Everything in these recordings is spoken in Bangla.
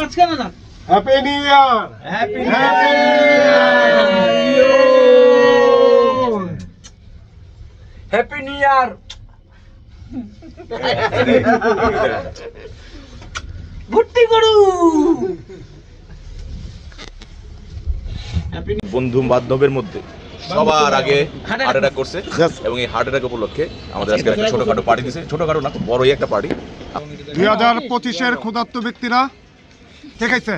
মাঝখানে যান। Happy new year, happy happy new year. ভর্তি করু। বন্ধু বান্ধবের মধ্যে সবার আগে হার্ট অ্যাটাক করছে এবং এই হার্ট অ্যাটাক উপলক্ষে আমাদের আজকে একটা ছোটখাটো পার্টি দিছে। ছোটখাটো না, বড়ই একটা পার্টি। 2025-এর ক্ষুধার্ত ব্যক্তিরা কে খাইছে?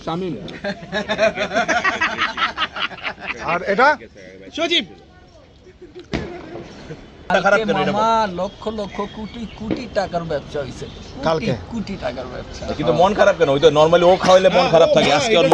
শামিম। আর এটা সজীব। মামা লক্ষ লক্ষ কোটি কোটি টাকার ব্যবসা হইছে। কালকে কোটি টাকার ব্যবসা। কিন্তু মন খারাপ কেন? ওই তো নরমালি ও খাওয়াইলে মন খারাপ থাকে, আজকে ওর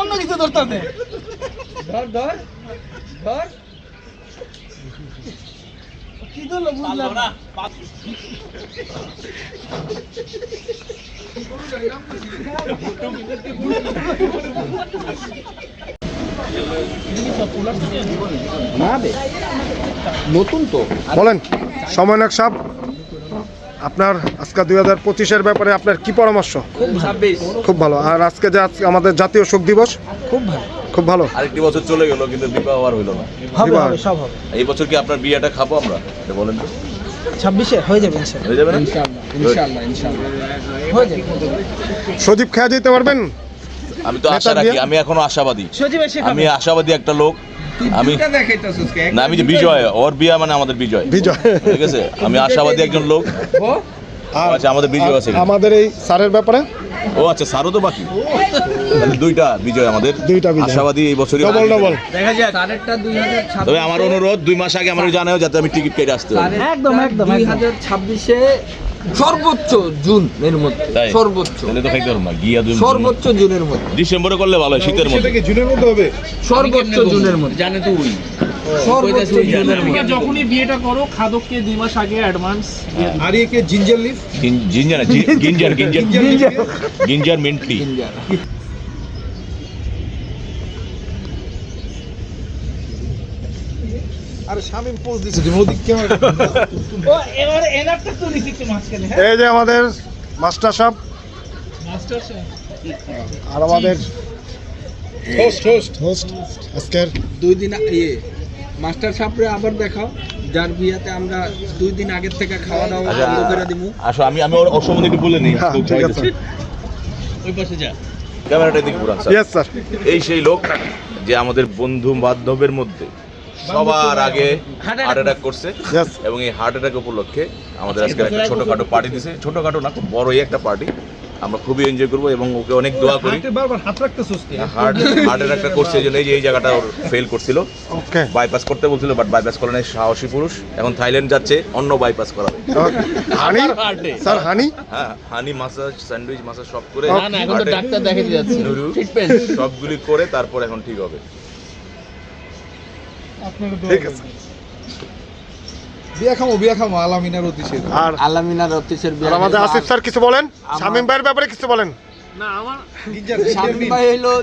অন্য কিছু ধরতে ধর ধর ধর কি ধরলো বুঝলাম না। নতুন তো বলেন সমন্বয়ক সাহেব, আপনার আজকে 2025-এর ব্যাপারে আপনার কি পরামর্শ? খুব ভালো। আর আজকে যে আমাদের জাতীয় শোক দিবস, খুব ভালো, খুব ভালো। আরেকটি বছর চলে গেল কিন্তু বিবাহ আর হইলো না। হবে হবে সব হবে। এই বছর কি আপনার বিয়েটা খাবো আমরা? এটা বলেন তো। 26-এ হয়ে যাবে ইনশাআল্লাহ। হয়ে যাবে না? ইনশাআল্লাহ হয়ে যাবে। সজীব খেয়া যেতে পারবেন? আমি তো আশা রাখি, আমি এখনো আশাবাদী। সজীব এসে আমি আশাবাদী একটা লোক। আমি না, আমি যে বিজয়, ওর বিয়া মানে আমাদের বিজয়, বিজয়, ঠিক আছে? আমি আশাবাদী একজন লোক। আচ্ছা, আমাদের বিজয় আছে। আমাদের এই স্যারের ব্যাপারে ও আচ্ছা, স্যারও তো বাকি, তাহলে দুইটা বিজয় আমাদের। দুইটা বিজয়। আশাবাদী এই বছরই ডবল ডবল। দেখা যাক। স্যারেরটা 2026। তবে আমার অনুরোধ 2 মাস আগে আমার জানাও যাতে আমি টিকিট কেটে আসতে পারি। একদম একদম 2026-এ সর্বোচ্চ জুনের মধ্যে, তাই? সর্বোচ্চ তাহলে তো খাইতে পারবো না, গিয়া সর্বোচ্চ জুনের মধ্যে। ডিসেম্বরে করলে ভালো হয়, শীতের মধ্যে। জুনের মধ্যে হবে? সর্বোচ্চ জুনের মধ্যে জানে তো ওই সর্বোচ্চ জুনের মধ্যে। যখনই বিয়েটা করো খাদককে 2 মাস আগে অ্যাডভান্স দিয়ে দিও। আর একে জিঞ্জার লিফ, জিঞ্জার গিঞ্জার গিঞ্জার মিন্টলি। আরে শামিম পোজ দিছে যে মোদি ক্যামেরা। ও এবার এনারটা তো নিচে মাঝখানে। এই যে আমাদের মাস্টার সাহেব, মাস্টার সাহেব আর আমাদের হোস্ট আজকের 2 দিন মাস্টার সাহেবরে আবার দেখাও, যার বিয়াতে আমরা 2 দিন আগের থেকে খাওয়া দাওয়া বন্ধ করে দিমু। আসো, আমি ওর সম্বন্ধে একটু বলে নিই। ঠিক আছে। ওই পাশে যা। ক্যামেরাটা দিকে পুরান স্যার। Yes sir. এই সেই লোক যে আমাদের বন্ধু বান্ধবের মধ্যে সবার আগে হার্ট অ্যাটাক করছে Yes. এবং এই হার্ট অ্যাটাক উপলক্ষে আমাদের আজকে একটা ছোটখাটো পার্টি দিছে। ছোটখাটো না, খুব বড়ই একটা পার্টি। আমরা খুবই এনজয় করবো এবং ওকে অনেক দোয়া করি। বারবার হাত রাখতেছস কি? হার্ট অ্যাটাকটা করছে এই জন্য, এই জায়গাটা ওর ফেল করছিল, ওকে। বাইপাস করতে বলছিল, বাট বাইপাস করে নাই। সাহসী পুরুষ, এখন থাইল্যান্ড যাচ্ছে অন্য বাইপাস করাবে। হানি স্যার, হানি হ্যাঁ, হানি মাসাজ, স্যান্ডউইচ মাসাজ সব করে না না, এখন তো ডাক্তার দেখাতে যাচ্ছে। ট্রিটমেন্ট সবগুলি করে তারপর এখন ঠিক হবে। ঠিক আছে। বিয়া খামো আলামিনার অতিশের। আর আলামিনার অতিশের আর আমাদের আসিফ স্যার কিছু বলেন, শামিম ভাইয়ের ব্যাপারে কিছু বলেন। না আমার শামিম ভাই হলো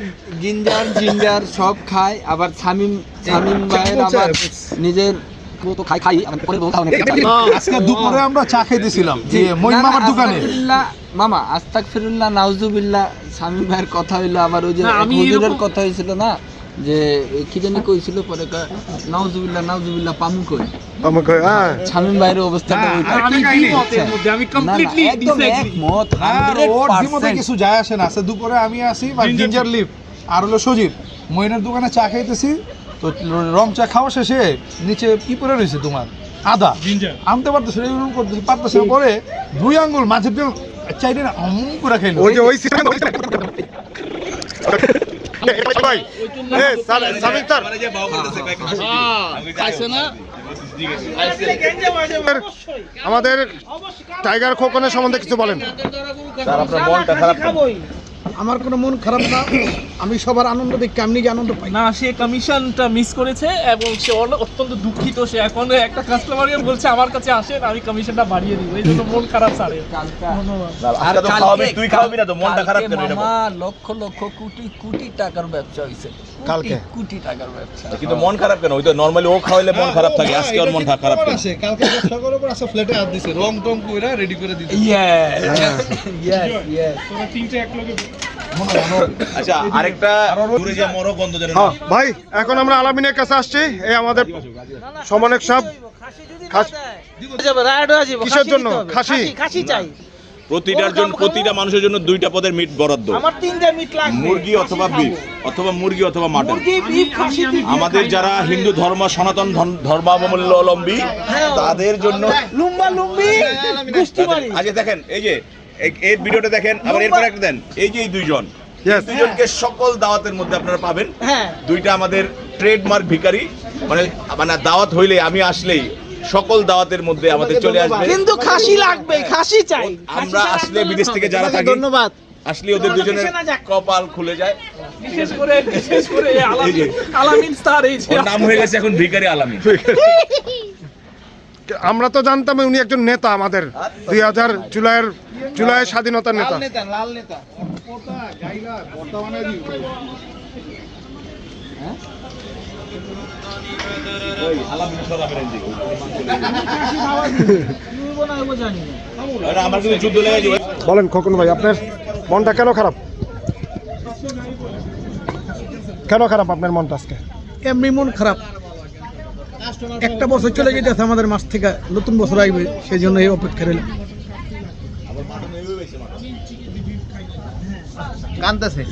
জিঞ্জার সব খায়, আবার শামিম ভাইয়ের আবার নিজের তো খাই খাই আমি পরে বলতে অনেক আজকে দুপুরে আমরা চা খাইতেছিলাম যে মইন মামার দোকানে। মামা আস্তাগফিরুল্লাহ নাউজুবিল্লাহ শামীম ভাইয়ের কথা হইলো, আবার ওই যে না, আমি হুজুরের এরকম- কথা হয়েছিল না যে কি জানি কইছিল, পরে নাউজুবিল্লাহ নাউজুবিল্লাহ পামু কই আমাকে হ্যাঁ শামীম ভাইয়ের অবস্থাটা হ্যাঁ, ওইটা। আমি দ্বিমতের মধ্যে, আমি কমপ্লিটলি একমত আর ওর দ্বিমতে 100%। কিছু যায় আসে না। আজকে দুপুরে আমি আসি বা জিঞ্জার লিফ আর হলো সজীব মইনের দোকানে চা খাইতেছি, তো রং চা খাওয়া শেষে নিচে কি পরে রয়েছে তোমার আদা আনতে পারতেছে করতেছি পারতেছে না, পরে 2 আঙ্গুল মাঝে দিয়ে চাইলে না করে খাইলো। ওই যে ওই সিস্টেম ভাই সামিন স্যার আমাদের টাইগার খোকনের সম্বন্ধে কিছু বলেন। স্যার আপনার মনটা খারাপ কেন? আমার কোনো মন খারাপ না, আমি সবার আনন্দ দেখি, আমি নিজে আনন্দ পাই। না, সে কমিশনটা মিস করেছে এবং সে অত্যন্ত দুঃখিত। সে এখন একটা কাস্টমারকে বলছে আমার কাছে আসেন, আমি কমিশনটা বাড়িয়ে দিব, এই জন্য মন খারাপ স্যারের। আজকে তো খাওয়াবি, তুই খাওয়াবি না তো মনটা খারাপ কেন? এটা বল। মামা লক্ষ লক্ষ কোটি কোটি টাকার ব্যবসা হইছে, কালকে। কোটি টাকার ব্যবসা। কিন্তু মন খারাপ কেন? ওই তো নরমালি ও খাওয়াইলে মন খারাপ থাকে, আজকে ওর মন খারাপ কেন? আসে কালকে ব্যবসা করার পর আসে ফ্ল্যাটে হাত দিছে, রং টং কইরা রেডি করে দিতে। আচ্ছা আরেকটা দূরে যা মরো গন্ধ যেন না। হ্যাঁ ভাই, এখন আমরা আলামিনের কাছে আসছি। এই আমাদের সমনেক সাহেব কিসের জন্য খাসি প্রতিটার জন্য, প্রতিটা মানুষের জন্য 2টা পদের মিট বরাদ্দ। আমার 3টা মিট লাগবে, মুরগি অথবা বিফ অথবা মুরগি অথবা মাটন। মুরগি বিফ খাসি তিনটে। আমাদের যারা হিন্দু ধর্ম সনাতন ধর্মাবলম্বী তাদের জন্য লুম্বা লুম্বি গুষ্টি মারি। আজকে দেখেন এই যে এই ভিডিওটা দেখেন, আবার এরপর একটা দেন। এই যে এই 2 জন, Yes. 2 জনকে সকল দাওয়াতের মধ্যে আপনারা পাবেন। হ্যাঁ 2টা আমাদের ট্রেডমার্ক ভিখারি, মানে মানে দাওয়াত হইলে আমি আসলেই সকল দাওয়াতের মধ্যে আমাদের চলে আসবে। কিন্তু খাসি লাগবে, খাসি চাই। আমরা আসলে বিদেশ থেকে যারা থাকি ধন্যবাদ। আসলে ওদের দুজনের কপাল খুলে যায়। বিশেষ করে এই আলামিন স্যার, এই যে ওর নাম হয়ে গেছে এখন ভিখারি আলামিন। আমরা তো জানতাম উনি একজন নেতা, আমাদের 2000 জুলাইয়ের স্বাধীনতার নেতা। লাল নেতা পোতা গাইলা পোতা বানাই দিও। ওই আলামিন সরাবেন এদিকে। আরে আমার কিন্তু যুদ্ধ লেগে যাবে। বলেন খোকন ভাই, আপনার মনটা কেন খারাপ? কেন খারাপ আপনার মনটা আজকে? এমনি মন খারাপ, একটা বছর চলে যেতেছে আমাদের মাস থেকে, নতুন বছর আসবে, সেই জন্য এই অপেক্ষা রইলাম। কান্দাছে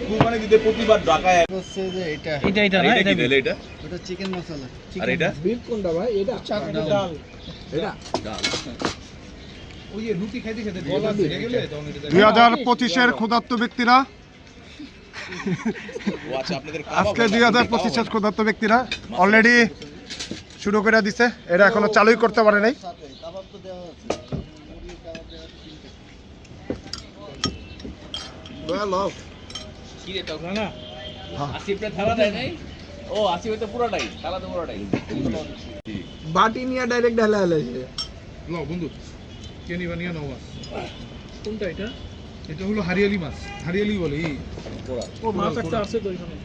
কুরবানি দিতে প্রতিবার ঢাকায় হচ্ছে যে এটা এটা আর এটা কি দিলে এটা? এটা চিকেন মশলা। আর এটা? বিফ কোনটা ভাই? এটা ডাল। এটা? ডাল। ওই যে রুটি খাইতে খাইতে গলা ভেঙে গেলে তখন এটা 2025-এর ক্ষুধার্ত ব্যক্তিরা, ও আচ্ছা আপনাদের আজকে 2025-এর ক্ষুধার্ত ব্যক্তিরা অলরেডি শুরু করে দিছে। এটা এখনো চালুই করতে পারে নাই। কি রে টক না আসিফটা থালা দেয় নাই? ও আসিফ তো পুরোটাই থালা, তো পুরোটাই। বাটি নিয়ে ডাইরেক্ট ঢালা হলেছে। লও বন্ধু কে নিবা নিয়ে নাও। কোনটা এটা? এটা হলো হারিয়ালি মাছ, হারিয়ালি বলে এই ও মাছ একটা আছে তো এখানে।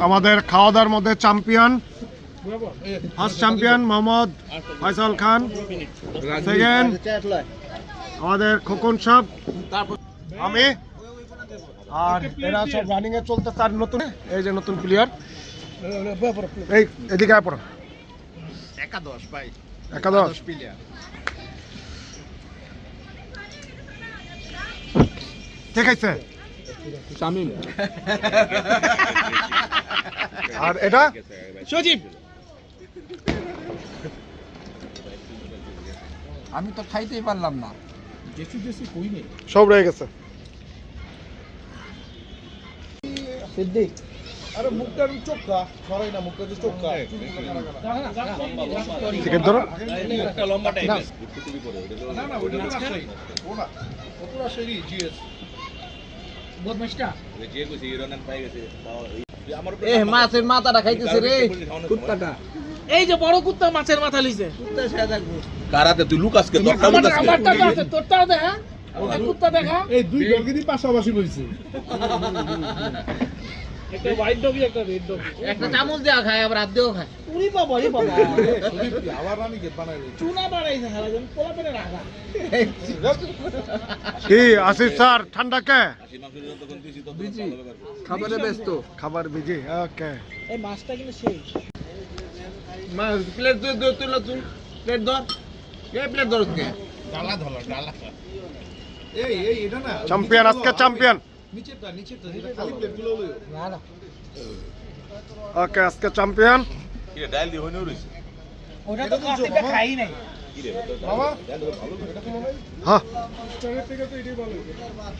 আমাদের খাওয়া দাওয়ার মধ্যে champion, first champion Mohammad Faisal Khan, second আমাদের খোকন সাহেব, আমি, আর এরা সব রানিং এ চলতে। তার নতুন এই যে নতুন প্লেয়ার, এই এদিকে আয় পড়ো। একাদশ ভাই, একাদশ প্লেয়ার। ঠিক আছে। শামীম আর এটা সজীব। আমি তো খাইতেই পারলাম না। সব রয়ে গেছে। সিদ্দিক আরে মুখটা আমি চোখা সরাই না, মুখটা যে চোখা চিকেন ধরো। একটা লম্বা টাইপের। না না ওটা তো রাজশাহী, ও না ও তো রাজশাহী জিএস। বদমাশটা ওই যে কইছে ইরানান পাই গেছে। আমার এ মাছের মাথাটা খাইতেছে রে কুত্তাটা। এই যে বড় কুত্তা মাছের মাথা লিছে। কুত্তা সে থাকবো। কারাতে তুই লুক আজকে তোরটা লুক আজকে। আমারটা তো আছে, তোরটাও দে। হ্যাঁ কুত্তা দেখা এই দুই ডগিরই পাশাপাশি বইছে একটা হোয়াইট ডগি একটা রেড ডগি একটা চামচ দেওয়া খায় আবার হাত দিয়েও খায় উরি বাবা রে বাবা আবার আমি গেট বানাই চুনা বানাইছে হারাজন পোলা পেনে রাখা কি আসিফ স্যার ঠান্ডা কে খাবারে ব্যস্ত খাবার বিজি ওকে এই মাছটা কিন্তু সেই প্লেট তুই প্লেট ধর প্লেট ধর ডালা ধলা ডালা এই এটা না চ্যাম্পিয়ন আজকে চ্যাম্পিয়ন নিচেরটা যেটা খালি প্লেটগুলো লইও না না ওকে আজকে চ্যাম্পিয়ন কি ডাল দিয়ে হইনো রইছে ওটা তো কাটিতে খাই নাই বাবা হ্যাঁ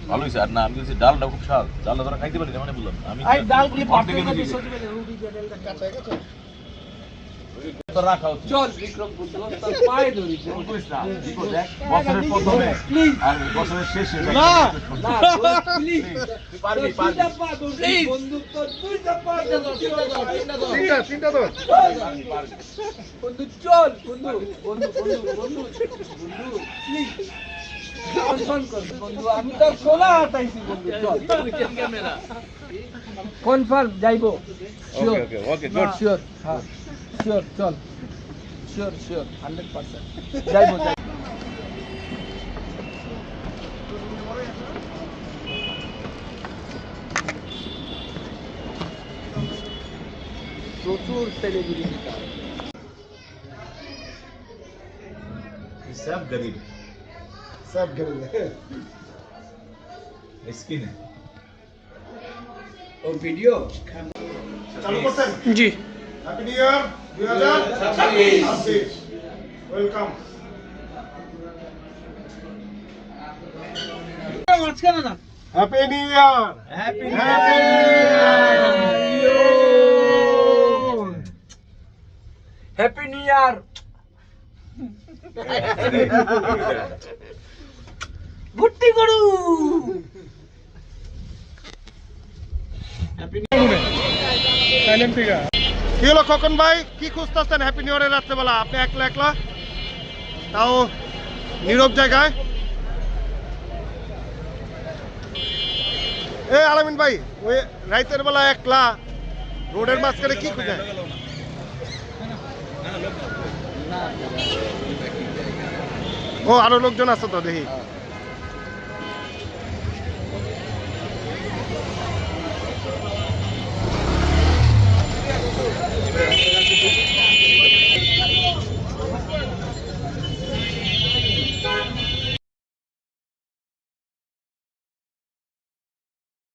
ভালো হইছে আর না আমি বলছি ডালটা খুব স্বাদ ডালটা তোরা খাইতে পারি না মানে বললাম আমি আই ডালগুলি পাতে অর্ধেক না এনে দিছি। রুটি জেলটা কাঁচা কাঁচা তো রাখা উচিত চল বিক্রম বুদ্ধ তার পায়ে ধরি করিস না, কি করে দেখ, বছরের প্রথমে আর বছরের শেষে না না প্লিজ তুই পারবি পারবি বন্ধুত্ব দুইটা পা দাও তিনটা তো বন্ধু চল বন্ধু বন্ধু বন্ধু বন্ধু বন্ধু প্লিজ ফোন কর বন্ধু আমি তো সোলা হাতাইছি বন্ধু চল ক্যামেরা কনফার্ম যাইবো ওকে ওকে ওকে গুড শিওর হ্যাঁ শিওর চল শিওর শিওর 100% যাইবো যাইবো প্রচুর সেলিব্রিটি सब गरीब সব গেল स्किन है ও ভিডিও চালু করতেন জি হ্যাপি নিউ ইয়ার 2026 ওয়েলকাম মাঝখানে না happy new year happy new year happy new year ভর্তি করু কি হলো খোকন ভাই কি খুঁজতেছেন হ্যাপি নিউ ইয়ারের রাত্রেবেলা আপনি একলা একলা তাও নীরব জায়গায় এ আলামিন ভাই ওই রাতের বেলা একলা রোডের মাঝখানে কি খুঁজে ও আরো লোকজন আছে তো দেখি